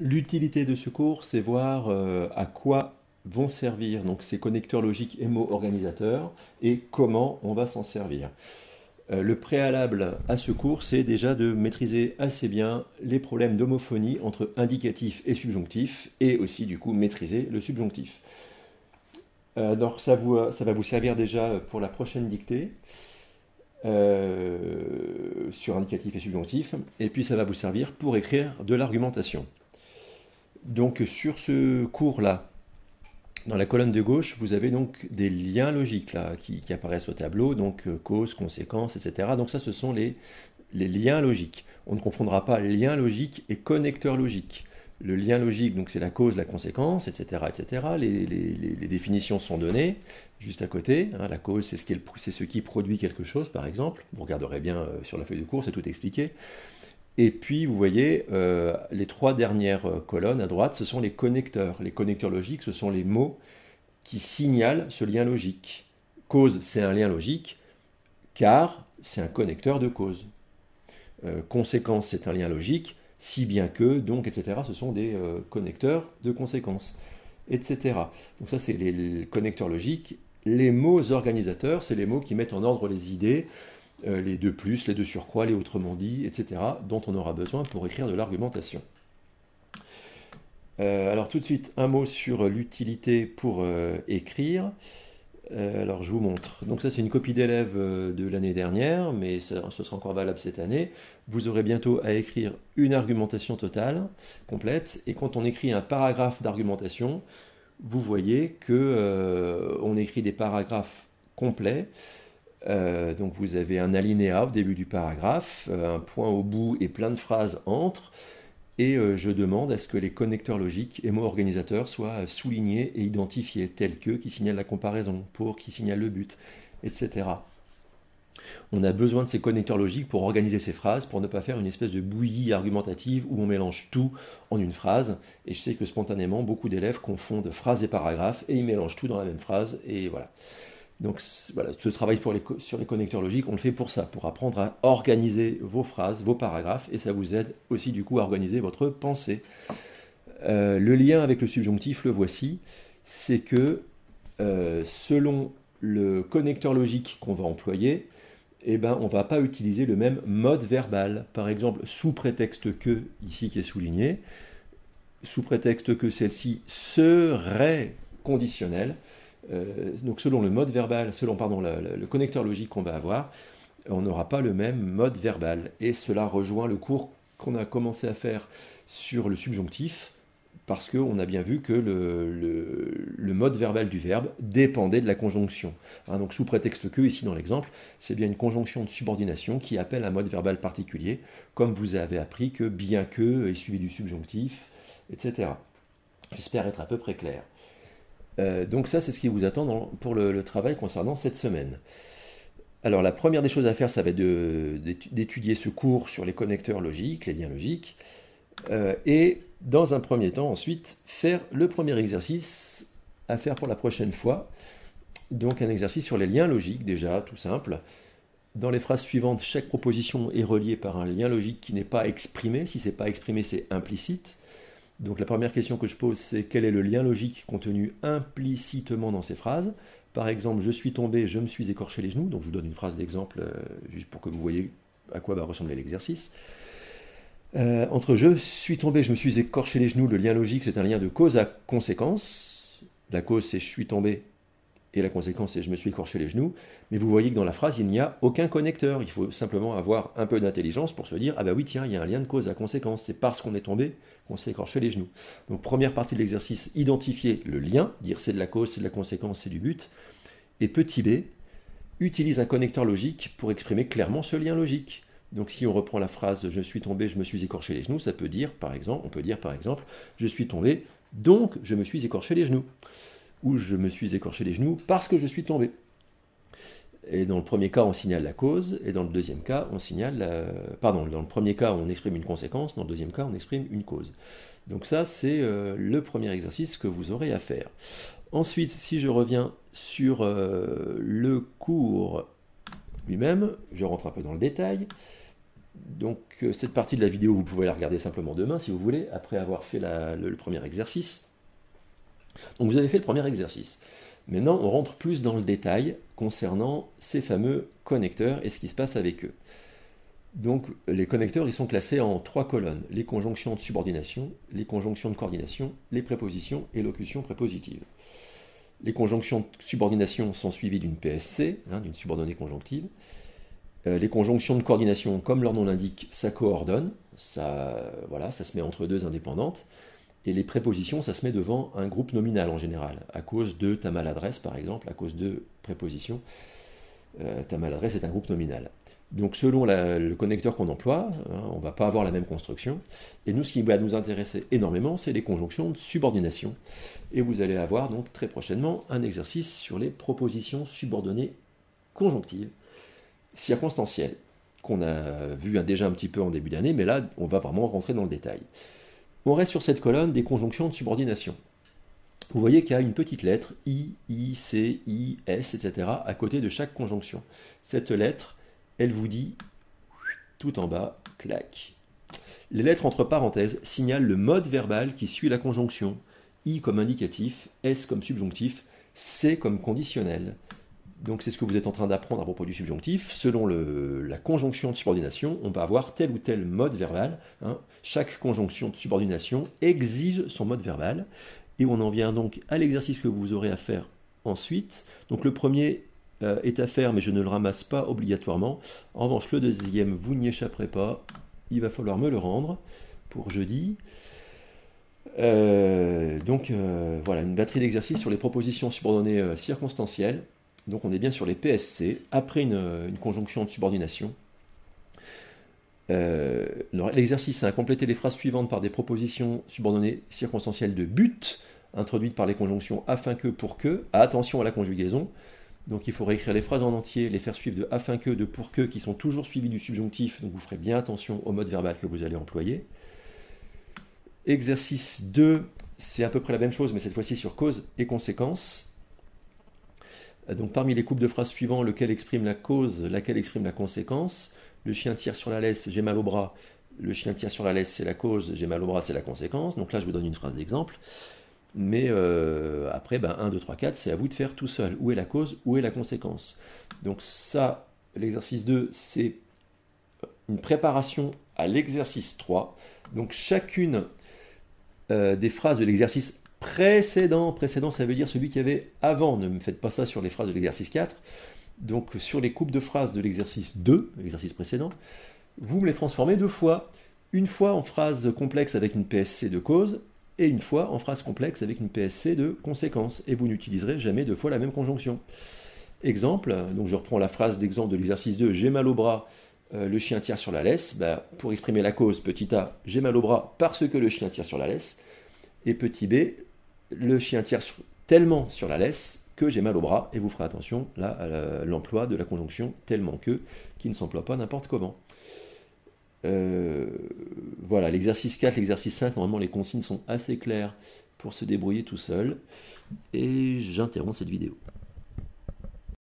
L'utilité de ce cours, c'est voir à quoi vont servir donc, ces connecteurs logiques émo-organisateurs et comment on va s'en servir. Le préalable à ce cours, c'est déjà de maîtriser assez bien les problèmes d'homophonie entre indicatif et subjonctif, et aussi du coup maîtriser le subjonctif. Donc ça va vous servir déjà pour la prochaine dictée, sur indicatif et subjonctif, et puis ça va vous servir pour écrire de l'argumentation. Donc sur ce cours-là, dans la colonne de gauche, vous avez donc des liens logiques là, qui apparaissent au tableau, donc cause, conséquence, etc. Donc ça, ce sont les liens logiques. On ne confondra pas lien logique et connecteur logique. Le lien logique, donc c'est la cause, la conséquence, etc. etc. Les définitions sont données juste à côté. Hein. La cause, c'est ce qui produit quelque chose, par exemple. Vous regarderez bien sur la feuille de cours, c'est tout expliqué. Et puis, vous voyez, les trois dernières colonnes à droite, ce sont les connecteurs. Les connecteurs logiques, ce sont les mots qui signalent ce lien logique. Cause, c'est un lien logique, car c'est un connecteur de cause. Conséquence, c'est un lien logique, si bien que, donc, etc. Ce sont des connecteurs de conséquences, etc. Donc ça, c'est les connecteurs logiques. Les mots organisateurs, c'est les mots qui mettent en ordre les idées, les de plus, les de surcroît, les autrement dit, etc., dont on aura besoin pour écrire de l'argumentation. Alors tout de suite, un mot sur l'utilité pour écrire. Alors je vous montre. Donc ça c'est une copie d'élève de l'année dernière, mais ce sera encore valable cette année. Vous aurez bientôt à écrire une argumentation totale, complète, et quand on écrit un paragraphe d'argumentation, vous voyez que on écrit des paragraphes complets. Donc vous avez un alinéa au début du paragraphe, un point au bout et plein de phrases entre. Et je demande à ce que les connecteurs logiques et mots organisateurs soient soulignés et identifiés, tels que qui signalent la comparaison, pour qui signale le but, etc. On a besoin de ces connecteurs logiques pour organiser ces phrases, pour ne pas faire une espèce de bouillie argumentative où on mélange tout en une phrase. Et je sais que spontanément, beaucoup d'élèves confondent phrase et paragraphe et ils mélangent tout dans la même phrase. Et voilà. Donc voilà, ce travail sur les connecteurs logiques, on le fait pour ça, pour apprendre à organiser vos phrases, vos paragraphes, et ça vous aide aussi du coup à organiser votre pensée. Le lien avec le subjonctif, le voici, c'est que selon le connecteur logique qu'on va employer, eh ben, on ne va pas utiliser le même mode verbal. Par exemple, sous prétexte que, ici qui est souligné, sous prétexte que celle-ci serait conditionnelle, donc selon le mode verbal, selon pardon, le connecteur logique qu'on va avoir, on n'aura pas le même mode verbal. Et cela rejoint le cours qu'on a commencé à faire sur le subjonctif, parce qu'on a bien vu que le mode verbal du verbe dépendait de la conjonction. Hein, donc sous prétexte que, ici dans l'exemple, c'est bien une conjonction de subordination qui appelle un mode verbal particulier, comme vous avez appris que bien que est suivi du subjonctif, etc. J'espère être à peu près clair. Donc ça, c'est ce qui vous attend pour le travail concernant cette semaine. Alors la première des choses à faire, ça va être d'étudier ce cours sur les connecteurs logiques, les liens logiques, et dans un premier temps, ensuite, faire le premier exercice à faire pour la prochaine fois. Donc un exercice sur les liens logiques, déjà, tout simple. Dans les phrases suivantes, chaque proposition est reliée par un lien logique qui n'est pas exprimé. Si ce n'est pas exprimé, c'est implicite. Donc la première question que je pose, c'est quel est le lien logique contenu implicitement dans ces phrases. Par exemple, je suis tombé, je me suis écorché les genoux. Donc je vous donne une phrase d'exemple, juste pour que vous voyez à quoi va ressembler l'exercice. Entre je suis tombé, je me suis écorché les genoux, le lien logique, c'est un lien de cause à conséquence. La cause, c'est je suis tombé, et la conséquence, c'est je me suis écorché les genoux. Mais vous voyez que dans la phrase, il n'y a aucun connecteur. Il faut simplement avoir un peu d'intelligence pour se dire, ah bah oui, tiens, il y a un lien de cause à conséquence. C'est parce qu'on est tombé qu'on s'est écorché les genoux. Donc première partie de l'exercice, identifier le lien, dire c'est de la cause, c'est de la conséquence, c'est du but. Et petit b, utilise un connecteur logique pour exprimer clairement ce lien logique. Donc si on reprend la phrase je suis tombé, je me suis écorché les genoux, ça peut dire par exemple, on peut dire par exemple je suis tombé, donc je me suis écorché les genoux. Ou je me suis écorché les genoux parce que je suis tombé. Et dans le premier cas, on signale la cause, et dans le deuxième cas, on signale pardon, dans le premier cas, on exprime une conséquence, dans le deuxième cas, on exprime une cause. Donc ça, c'est le premier exercice que vous aurez à faire. Ensuite, si je reviens sur le cours lui-même, je rentre un peu dans le détail. Donc cette partie de la vidéo, vous pouvez la regarder simplement demain si vous voulez, après avoir fait le premier exercice. Donc vous avez fait le premier exercice. Maintenant, on rentre plus dans le détail concernant ces fameux connecteurs et ce qui se passe avec eux. Donc les connecteurs, ils sont classés en 3 colonnes. Les conjonctions de subordination, les conjonctions de coordination, les prépositions et locutions prépositives. Les conjonctions de subordination sont suivies d'une PSC, d'une subordonnée conjonctive. Les conjonctions de coordination, comme leur nom l'indique, ça coordonne, voilà, ça se met entre deux indépendantes. Et les prépositions, ça se met devant un groupe nominal en général, à cause de ta maladresse par exemple, à cause de prépositions. Ta maladresse est un groupe nominal. Donc selon le connecteur qu'on emploie, on ne va pas avoir la même construction. Et nous, ce qui va nous intéresser énormément, c'est les conjonctions de subordination. Et vous allez avoir donc très prochainement un exercice sur les propositions subordonnées conjonctives, circonstancielles, qu'on a vu déjà un petit peu en début d'année, mais là, on va vraiment rentrer dans le détail. On reste sur cette colonne des conjonctions de subordination. Vous voyez qu'il y a une petite lettre, I, C, I, S, etc., à côté de chaque conjonction. Cette lettre, elle vous dit, tout en bas, clac. Les lettres entre parenthèses signalent le mode verbal qui suit la conjonction. I comme indicatif, S comme subjonctif, C comme conditionnel. Donc c'est ce que vous êtes en train d'apprendre à propos du subjonctif. Selon la conjonction de subordination, on va avoir tel ou tel mode verbal. Chaque conjonction de subordination exige son mode verbal. Et on en vient donc à l'exercice que vous aurez à faire ensuite. Donc le premier est à faire, mais je ne le ramasse pas obligatoirement. En revanche, le deuxième, vous n'y échapperez pas. Il va falloir me le rendre pour jeudi. Voilà, une batterie d'exercices sur les propositions subordonnées circonstancielles. Donc on est bien sur les PSC, après une conjonction de subordination. L'exercice, c'est à compléter les phrases suivantes par des propositions subordonnées circonstancielles de but, introduites par les conjonctions afin que, pour que. Attention à la conjugaison. Donc il faut réécrire les phrases en entier, les faire suivre de afin que, de pour que, qui sont toujours suivies du subjonctif. Donc vous ferez bien attention au mode verbal que vous allez employer. Exercice 2, c'est à peu près la même chose, mais cette fois-ci sur cause et conséquence. Donc parmi les couples de phrases suivants, lequel exprime la cause, laquelle exprime la conséquence. Le chien tire sur la laisse, j'ai mal au bras. Le chien tire sur la laisse, c'est la cause, j'ai mal au bras, c'est la conséquence. Donc là, je vous donne une phrase d'exemple. Mais après, 1, 2, 3, 4, c'est à vous de faire tout seul. Où est la cause, où est la conséquence? Donc ça, l'exercice 2, c'est une préparation à l'exercice 3. Donc chacune des phrases de l'exercice précédent, ça veut dire celui qui avait avant, ne me faites pas ça sur les phrases de l'exercice 4, donc sur les coupes de phrases de l'exercice 2, l'exercice précédent, vous me les transformez 2 fois, une fois en phrase complexe avec une PSC de cause, et une fois en phrase complexe avec une PSC de conséquence, et vous n'utiliserez jamais 2 fois la même conjonction. Exemple, donc je reprends la phrase d'exemple de l'exercice 2, j'ai mal au bras, le chien tire sur la laisse, pour exprimer la cause, petit a, j'ai mal au bras parce que le chien tire sur la laisse, et petit b, le chien tire tellement sur la laisse que j'ai mal au bras, et vous ferez attention là à l'emploi de la conjonction tellement que, qui ne s'emploie pas n'importe comment. Voilà, l'exercice 4, l'exercice 5, normalement les consignes sont assez claires pour se débrouiller tout seul, et j'interromps cette vidéo.